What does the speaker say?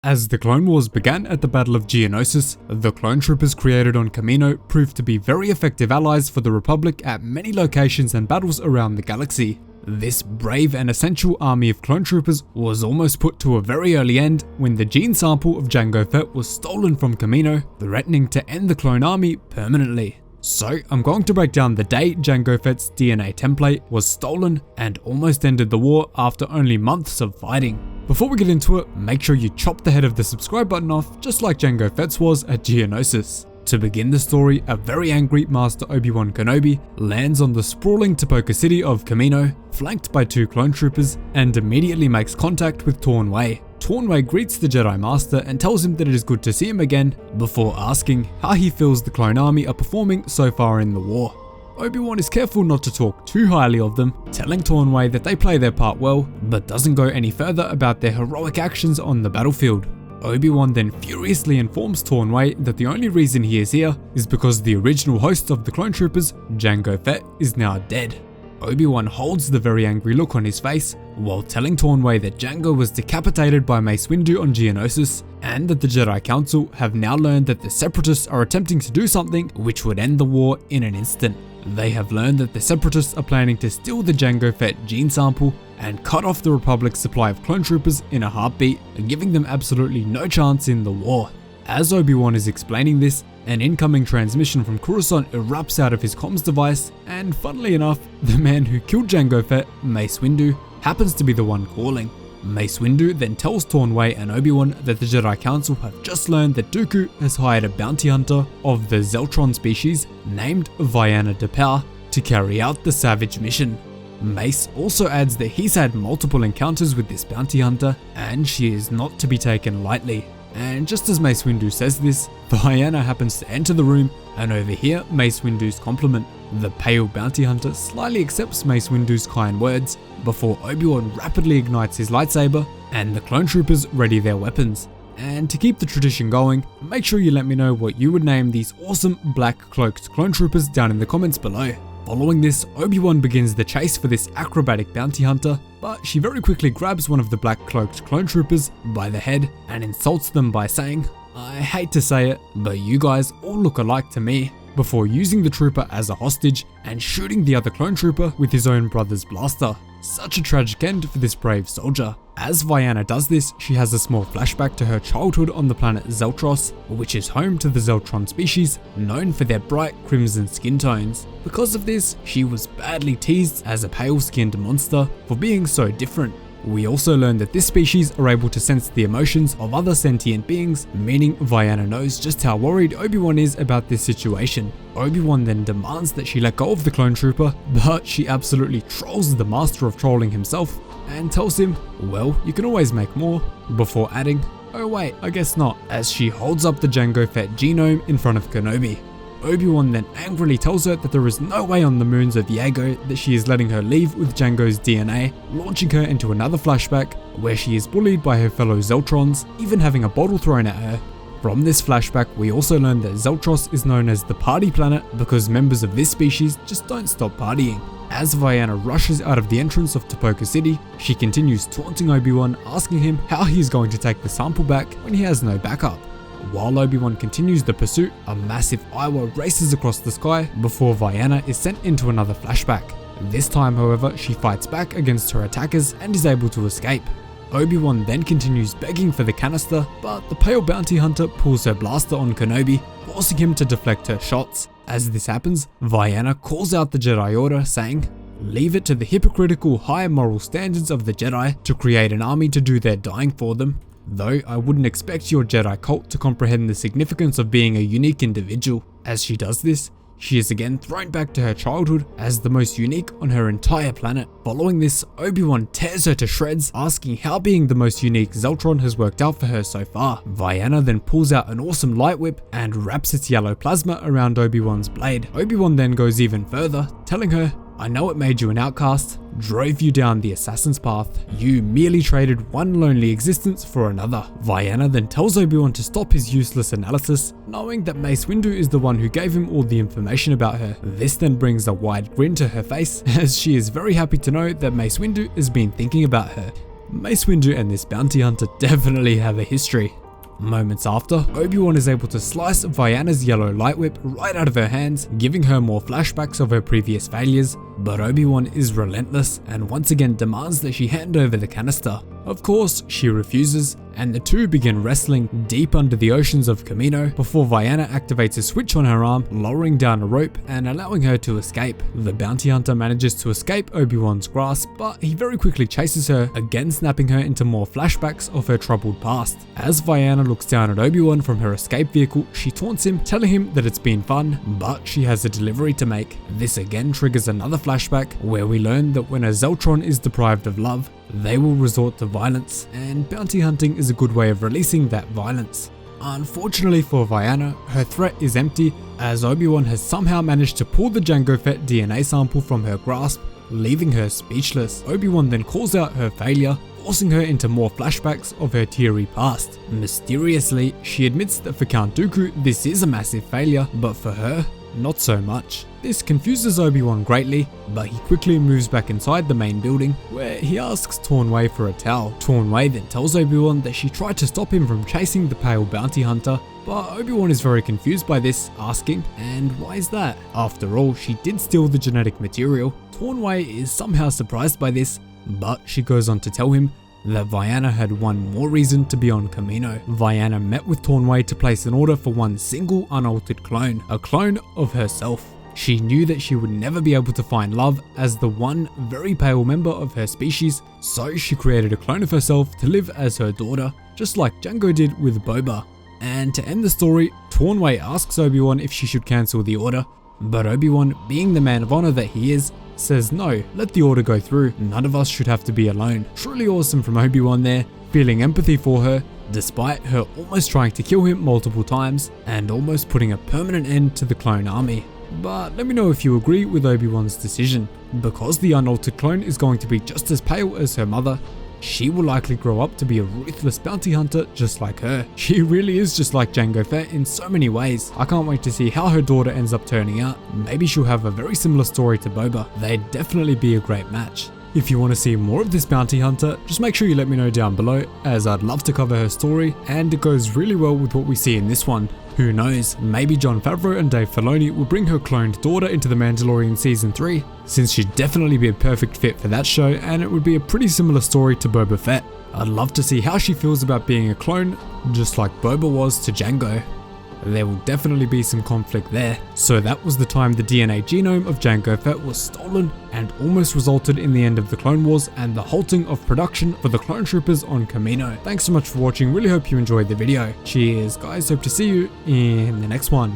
As the Clone Wars began at the Battle of Geonosis, the clone troopers created on Kamino proved to be very effective allies for the Republic at many locations and battles around the galaxy. This brave and essential army of clone troopers was almost put to a very early end when the gene sample of Jango Fett was stolen from Kamino, threatening to end the clone army permanently. So I'm going to break down the day Jango Fett's DNA template was stolen and almost ended the war after only months of fighting. Before we get into it, make sure you chop the head of the subscribe button off just like Jango Fett's was at Geonosis. To begin the story, a very angry Master Obi-Wan Kenobi lands on the sprawling Tipoca city of Kamino, flanked by 2 clone troopers, and immediately makes contact with Taun We. Taun We greets the Jedi Master and tells him that it is good to see him again, before asking how he feels the clone army are performing so far in the war. Obi-Wan is careful not to talk too highly of them, telling Taun We that they play their part well, but doesn't go any further about their heroic actions on the battlefield. Obi-Wan then furiously informs Taun We that the only reason he is here is because the original host of the clone troopers, Jango Fett, is now dead. Obi-Wan holds the very angry look on his face, while telling Taun We that Jango was decapitated by Mace Windu on Geonosis, and that the Jedi Council have now learned that the Separatists are attempting to do something which would end the war in an instant. They have learned that the Separatists are planning to steal the Jango Fett gene sample and cut off the Republic's supply of clone troopers in a heartbeat, giving them absolutely no chance in the war. As Obi-Wan is explaining this, an incoming transmission from Coruscant erupts out of his comms device, and funnily enough, the man who killed Jango Fett, Mace Windu, happens to be the one calling. Mace Windu then tells Taun We and Obi-Wan that the Jedi Council have just learned that Dooku has hired a bounty hunter of the Zeltron species named Viana de Power to carry out the Savage mission. Mace also adds that he's had multiple encounters with this bounty hunter, and she is not to be taken lightly. And just as Mace Windu says this, Viana happens to enter the room and overhear Mace Windu's compliment. The pale bounty hunter slyly accepts Mace Windu's kind words before Obi-Wan rapidly ignites his lightsaber and the clone troopers ready their weapons. And to keep the tradition going, make sure you let me know what you would name these awesome black cloaked clone troopers down in the comments below. Following this, Obi-Wan begins the chase for this acrobatic bounty hunter, but she very quickly grabs one of the black cloaked clone troopers by the head and insults them by saying, "I hate to say it, but you guys all look alike to me," before using the trooper as a hostage and shooting the other clone trooper with his own brother's blaster. Such a tragic end for this brave soldier. As Viana does this, she has a small flashback to her childhood on the planet Zeltros, which is home to the Zeltron species, known for their bright crimson skin tones. Because of this, she was badly teased as a pale-skinned monster for being so different. We also learn that this species are able to sense the emotions of other sentient beings, meaning Viana knows just how worried Obi-Wan is about this situation. Obi-Wan then demands that she let go of the clone trooper, but she absolutely trolls the master of trolling himself and tells him, "Well, you can always make more," before adding, "Oh wait, I guess not," as she holds up the Jango Fett genome in front of Kenobi. Obi-Wan then angrily tells her that there is no way on the moons of Yago that she is letting her leave with Jango's DNA, launching her into another flashback where she is bullied by her fellow Zeltrons, even having a bottle thrown at her. From this flashback, we also learn that Zeltros is known as the party planet because members of this species just don't stop partying. As Viana rushes out of the entrance of Tipoca City, she continues taunting Obi-Wan, asking him how he is going to take the sample back when he has no backup. While Obi-Wan continues the pursuit, a massive Iowa races across the sky before Viana is sent into another flashback. This time, however, she fights back against her attackers and is able to escape. Obi-Wan then continues begging for the canister, but the pale bounty hunter pulls her blaster on Kenobi, forcing him to deflect her shots. As this happens, Viana calls out the Jedi Order, saying, "Leave it to the hypocritical high moral standards of the Jedi to create an army to do their dying for them. Though I wouldn't expect your Jedi cult to comprehend the significance of being a unique individual." As she does this, she is again thrown back to her childhood as the most unique on her entire planet. Following this, Obi-Wan tears her to shreds, asking how being the most unique Zeltron has worked out for her so far. Viana then pulls out an awesome light whip and wraps its yellow plasma around Obi-Wan's blade. Obi-Wan then goes even further, telling her, "I know it made you an outcast, drove you down the assassin's path. You merely traded one lonely existence for another." Viana then tells Obi-Wan to stop his useless analysis, knowing that Mace Windu is the one who gave him all the information about her. This then brings a wide grin to her face, as she is very happy to know that Mace Windu has been thinking about her. Mace Windu and this bounty hunter definitely have a history. Moments after, Obi-Wan is able to slice Viana's yellow light whip right out of her hands, giving her more flashbacks of her previous failures, but Obi-Wan is relentless and once again demands that she hand over the canister. Of course, she refuses, and the two begin wrestling deep under the oceans of Kamino before Viana activates a switch on her arm, lowering down a rope and allowing her to escape. The bounty hunter manages to escape Obi-Wan's grasp, but he very quickly chases her, again snapping her into more flashbacks of her troubled past. As Viana looks down at Obi-Wan from her escape vehicle, she taunts him, telling him that it's been fun, but she has a delivery to make. This again triggers another flashback, where we learn that when a Zeltron is deprived of love, they will resort to violence, and bounty hunting is a good way of releasing that violence. Unfortunately for Viana, her threat is empty, as Obi-Wan has somehow managed to pull the Jango Fett DNA sample from her grasp, leaving her speechless. Obi-Wan then calls out her failure, forcing her into more flashbacks of her teary past. Mysteriously, she admits that for Count Dooku this is a massive failure, but for her, not so much. This confuses Obi-Wan greatly, but he quickly moves back inside the main building, where he asks Taun We for a towel. Taun We then tells Obi-Wan that she tried to stop him from chasing the pale bounty hunter, but Obi-Wan is very confused by this, asking, and why is that? After all, she did steal the genetic material. Taun We is somehow surprised by this, but she goes on to tell him that Viana had one more reason to be on Kamino. Viana met with Taun We to place an order for one single unaltered clone, a clone of herself. She knew that she would never be able to find love as the one very pale member of her species, so she created a clone of herself to live as her daughter, just like Jango did with Boba. And to end the story, Taun We asks Obi-Wan if she should cancel the order, but Obi-Wan, being the man of honor that he is, says no, let the order go through, none of us should have to be alone. Truly awesome from Obi-Wan there, feeling empathy for her, despite her almost trying to kill him multiple times, and almost putting a permanent end to the clone army. But let me know if you agree with Obi-Wan's decision. Because the unaltered clone is going to be just as pale as her mother, she will likely grow up to be a ruthless bounty hunter just like her. She really is just like Jango Fett in so many ways. I can't wait to see how her daughter ends up turning out. Maybe she'll have a very similar story to Boba. They'd definitely be a great match. If you want to see more of this bounty hunter, just make sure you let me know down below, as I'd love to cover her story, and it goes really well with what we see in this one. Who knows, maybe Jon Favreau and Dave Filoni will bring her cloned daughter into The Mandalorian Season 3, since she'd definitely be a perfect fit for that show, and it would be a pretty similar story to Boba Fett. I'd love to see how she feels about being a clone, just like Boba was to Jango. There will definitely be some conflict there. So that was the time the DNA genome of Jango Fett was stolen and almost resulted in the end of the Clone Wars and the halting of production for the clone troopers on Kamino. Thanks so much for watching, really hope you enjoyed the video. Cheers guys, hope to see you in the next one.